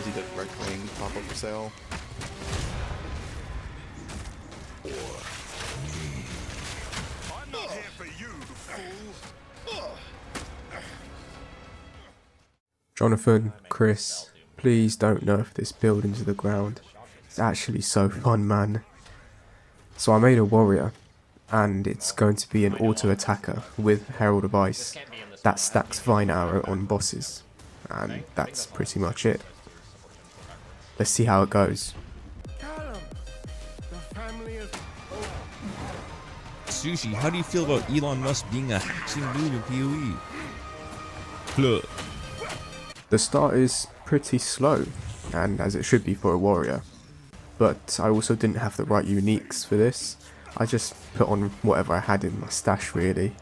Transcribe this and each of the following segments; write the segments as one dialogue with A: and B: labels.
A: see the red ring pop up for sale.
B: I'm not here for you, fool.
C: Jonathan, Chris, please don't nerf this build into the ground. It's actually so fun, man. So I made a warrior, and it's going to be an auto attacker with Herald of Ice that stacks Vine Arrow on bosses, and that's pretty much it. Let's see how it goes.
D: Sushi, how do you feel about Elon Musk being a hashing dude in PoE? Plug.
C: The start is pretty slow, and as it should be for a warrior, but I also didn't have the right uniques for this. I just put on whatever I had in my stash really.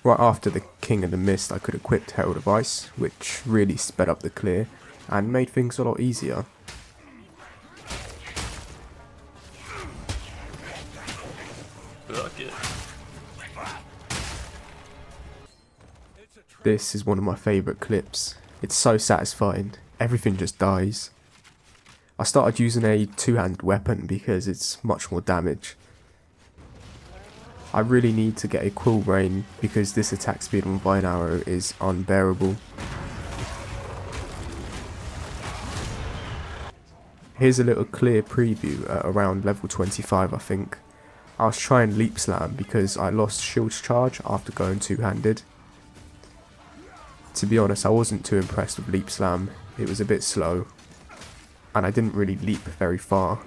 C: Right after the King of the Mist I could equip Herald of Ice, which really sped up the clear and made things a lot easier. This is one of my favourite clips. It's so satisfying, everything just dies. I started using a two-handed weapon because it's much more damage. I really need to get a Quill Rain because this attack speed on Vine Arrow is unbearable. Here's a little clear preview at around level 25 I think. I was trying Leap Slam because I lost Shield's Charge after going two-handed. To be honest, I wasn't too impressed with Leap Slam. It was a bit slow, and I didn't really leap very far.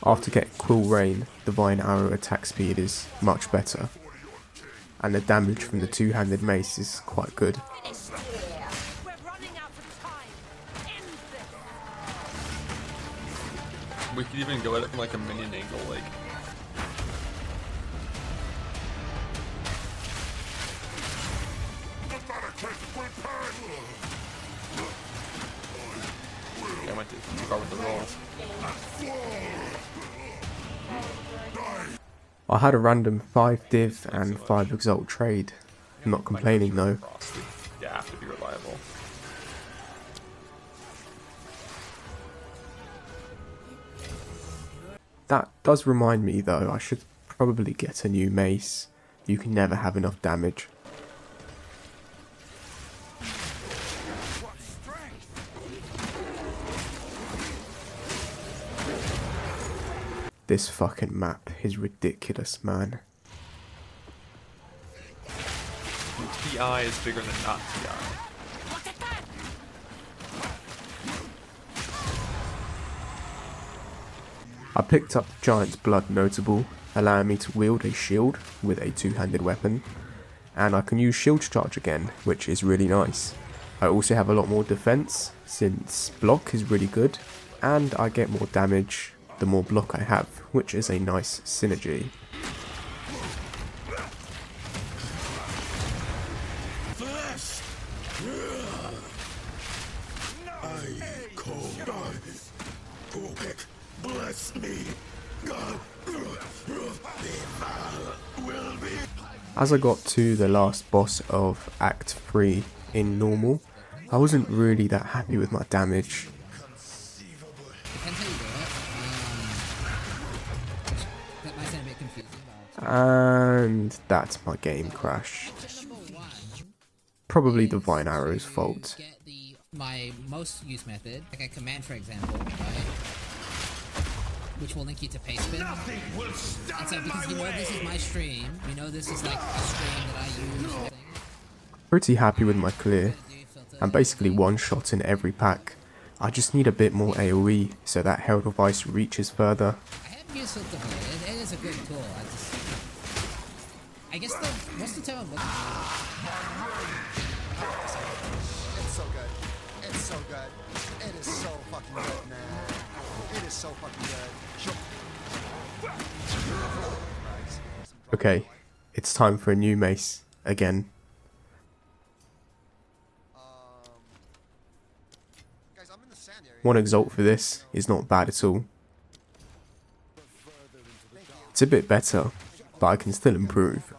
C: After getting Quill Rain, the Vine Arrow attack speed is much better, and the damage from the two-handed mace is quite good.
A: We could even go at it from like a minion angle, like. Yeah, I went too far with the rolls.
C: I had a random 5 div and 5 exalt trade. I'm not complaining though.
A: You have to be reliable.
C: That does remind me though, I should probably get a new mace. You can never have enough damage. This fucking map is ridiculous, man.
A: TI is bigger than not TI.
C: I picked up Giant's Blood Notable, allowing me to wield a shield with a two-handed weapon, and I can use Shield Charge again, which is really nice. I also have a lot more defense, since block is really good, and I get more damage the more block I have, which is a nice synergy. As I got to the last boss of Act 3 in normal, I wasn't really that happy with my damage. And that's my game crashed. Probably the Vine Arrow's fault.
E: My most used method, like a command for example, right? Which will link you to Pastebin. And so because you know this is my stream, you know this is like a stream that I use.
C: Pretty happy with my clear. I'm basically one shot in every pack. I just need a bit more AoE so that Herald of Ice reaches further.
E: I have used Filter Blade, it is a good tool. I guess most of the time I'm looking
F: It's so good. It's so good. It is so fucking good, man. It is so fucking good.
C: Okay, it's time for a new mace again. 1 exalt for this is not bad at all. It's a bit better, but I can still improve.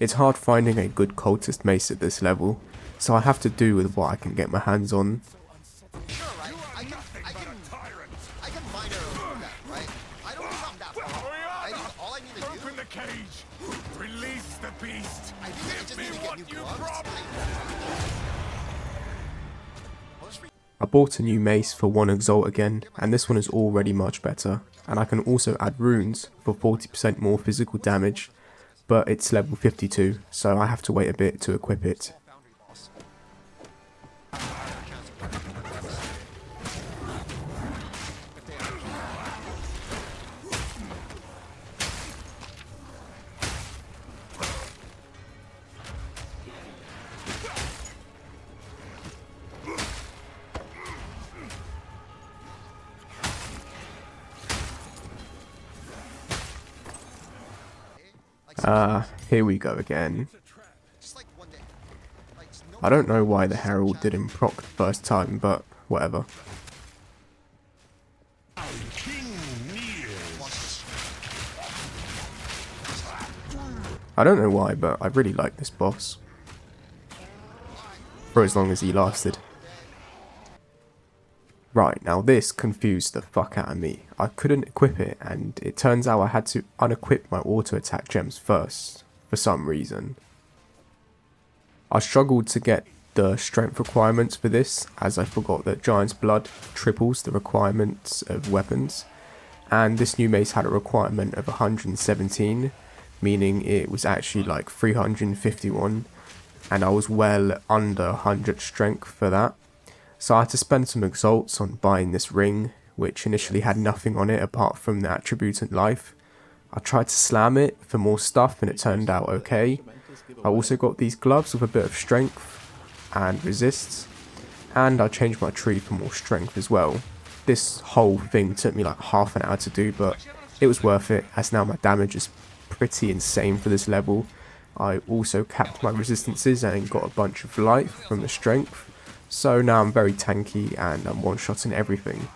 C: It's hard finding a good cultist mace at this level, so I have to do with what I can get my hands on.
F: Sure, right? I can minor that, right? I don't think I'm that far. I think all I need to do...
B: Open the cage! Release the beast!
F: I think I just need to get new gloves.
C: I bought a new mace for 1 exalt again, and this one is already much better, and I can also add runes for 40% more physical damage, but it's level 52, so I have to wait a bit to equip it. Here we go again. I don't know why the Herald didn't proc the first time, but whatever. I don't know why, but I really like this boss. For as long as he lasted. Right, now this confused the fuck out of me. I couldn't equip it, and it turns out I had to unequip my auto attack gems first, for some reason. I struggled to get the strength requirements for this, as I forgot that Giant's Blood triples the requirements of weapons, and this new mace had a requirement of 117, meaning it was actually like 351, and I was well under 100 strength for that. So I had to spend some exalts on buying this ring, which initially had nothing on it apart from the attribute and life. I tried to slam it for more stuff and it turned out okay. I also got these gloves with a bit of strength and resists, and I changed my tree for more strength as well. This whole thing took me like half an hour to do, but it was worth it, as now my damage is pretty insane for this level. I also capped my resistances and got a bunch of life from the strength. So now I'm very tanky and I'm one-shotting everything.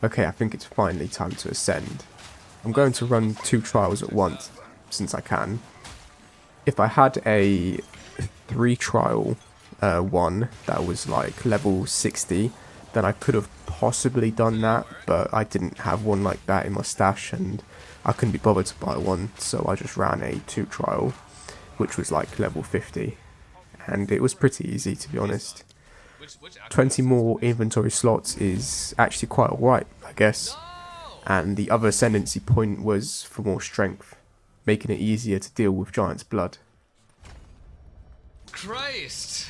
C: Okay, I think it's finally time to ascend. I'm going to run 2 trials at once, since I can. If I had a 3 trial one that was like level 60, then I could have possibly done that, but I didn't have one like that in my stash and I couldn't be bothered to buy one, so I just ran a 2 trial, which was like level 50, and it was pretty easy, to be honest. 20 more inventory slots is actually quite alright, I guess, and the other ascendancy point was for more strength, making it easier to deal with Giant's Blood.
G: Christ!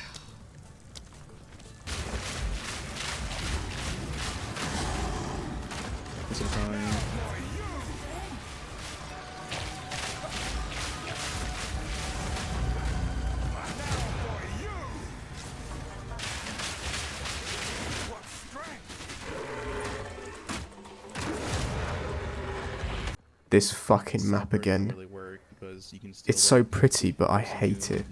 C: This fucking map again. It's so pretty, but I hate it.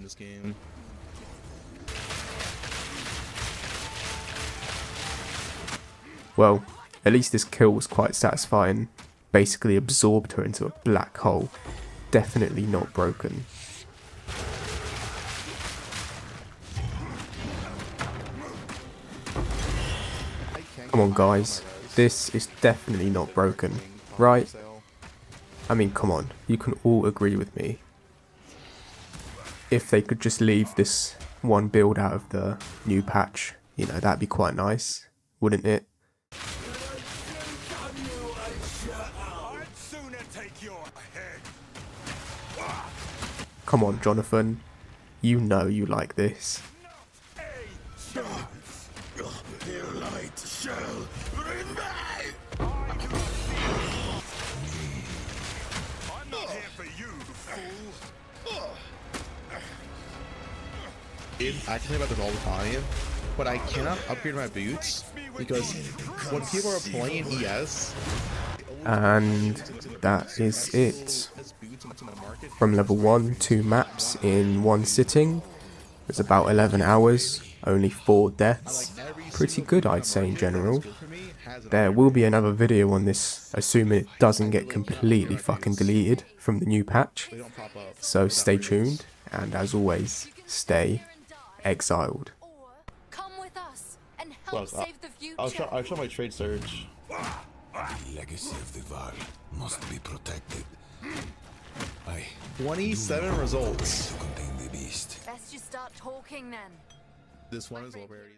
C: Well, at least this kill was quite satisfying. Basically absorbed her into a black hole. Definitely not broken. Come on guys, this is definitely not broken, right? I mean, come on, you can all agree with me. If they could just leave this one build out of the new patch, you know, that'd be quite nice, wouldn't it? Come on, Jonathan, you know you like this.
H: I can think about this all the time.
G: but I cannot upgrade my boots because when people are playing ES,
C: And that is it. From level 1, 2 maps in one sitting. It was about 11 hours, only 4 deaths. Pretty good, I'd say, in general. There will be another video on this, assuming it doesn't get completely fucking deleted from the new patch. So stay tuned, and as always, stay exiled.
H: Come with us and help save the future.
G: I'll show my trade surge.
B: The legacy of the Val must be protected.
G: 27 results.
B: To contain the beast.
H: Best you start talking then.
G: This one is already.